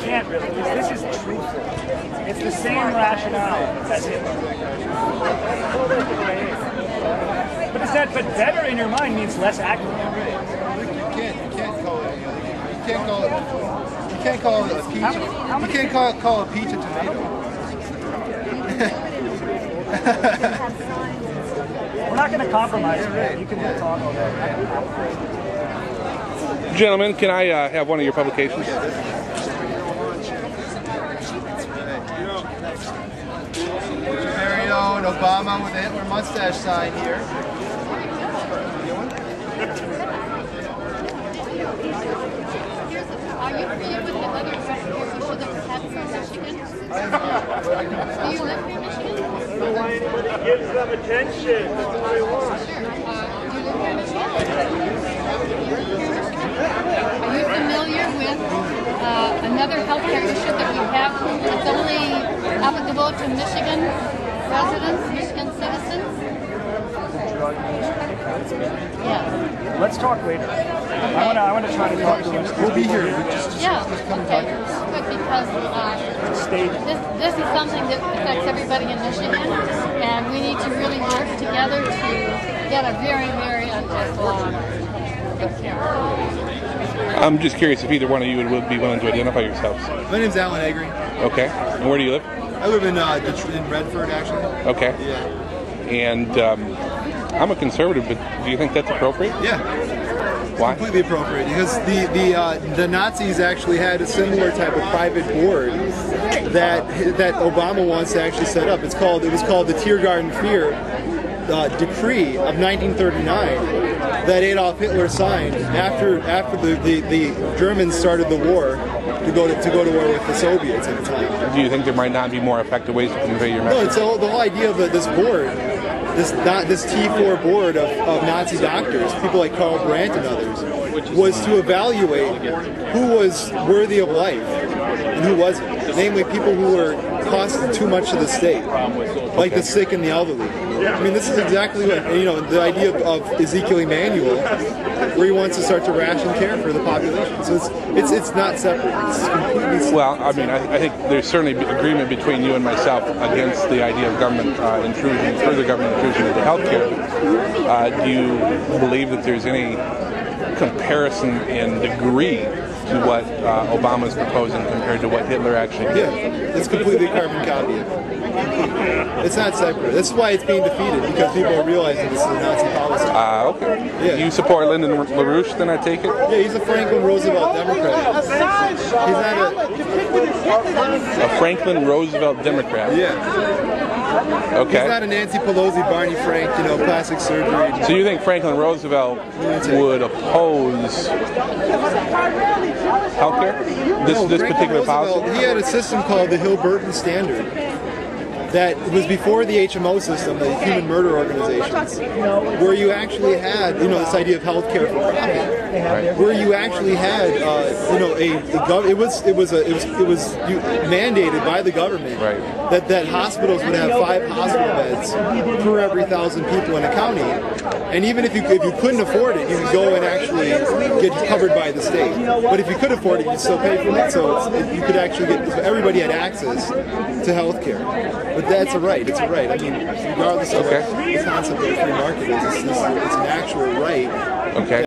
can't really, because this is truthful. It's the same rationale as Hitler. But better in your mind means less accurate. You can't call it a peach. You can't call a peach a tomato. We're not going to compromise today. You can talk all day. Gentlemen, can I have one of your publications? Very own Obama-with-Hitler Mustache Sign here. Are you familiar with the other issue that was happening in Michigan? Do you live in Michigan? Why anybody gives them attention? That's what they want. Sure. Do you live in Michigan? Are you familiar with another healthcare issue that we have that's only applicable to Michigan residents, Michigan citizens? Yeah. Let's talk later. I want to try to talk to him. We'll be here. Yeah, okay. Good, because this is something that affects everybody in Michigan, and we need to really work together to get a very, very unjust law. I'm just curious if either one of you would be willing to identify yourselves. My name's Alan Agri. Okay. And where do you live? I live in Redford, actually. Okay. Yeah. And I'm a conservative, but do you think that's appropriate? Yeah. Why? Completely appropriate, because the Nazis actually had a similar type of private board that Obama wants to actually set up. It was called the Tiergarten Fear Decree of 1939 that Adolf Hitler signed after the Germans started the war to go to war with the Soviets at the time. Do you think there might not be more effective ways to convey your message? No, it's the whole idea of this board. This T4 board of Nazi doctors, people like Karl Brandt and others, was to evaluate who was worthy of life and who wasn't. Namely, people who were costing too much to the state, like the sick and the elderly. I mean, this is exactly what, the idea of Ezekiel Emanuel, where he wants to start to ration care for the population. So it's not separate. It's completely separate. Well, I mean, I think there's certainly agreement between you and myself against the idea of government intrusion, further government intrusion into healthcare. Do you believe that there's any comparison in degree to what Obama's proposing compared to what Hitler actually did? Yeah, it's completely carbon copy. It's not separate. That's why it's being defeated, because people are realizing this is a Nazi policy. Okay. Yeah. You support Lyndon Larouche, then I take it? Yeah, he's a Franklin Roosevelt Democrat. He's not a Franklin Roosevelt Democrat? Yeah. Okay. He's not a Nancy Pelosi, Barney Frank, plastic surgery. So you think Franklin Roosevelt would oppose healthcare? This particular policy? He had a system called the Hill-Burton Standard that was before the HMO system, the human murder organizations, where you actually had, this idea of healthcare for profit, where you actually had, it was mandated by the government that hospitals would have 5 hospital beds per every 1,000 people in a county, and even if you couldn't afford it, you could go and actually get covered by the state. But if you could afford it, you'd still pay for it. So you could actually everybody had access to healthcare. But that's a right. It's a right. I mean, regardless of what the concept of the free market is, it's an actual right. Okay.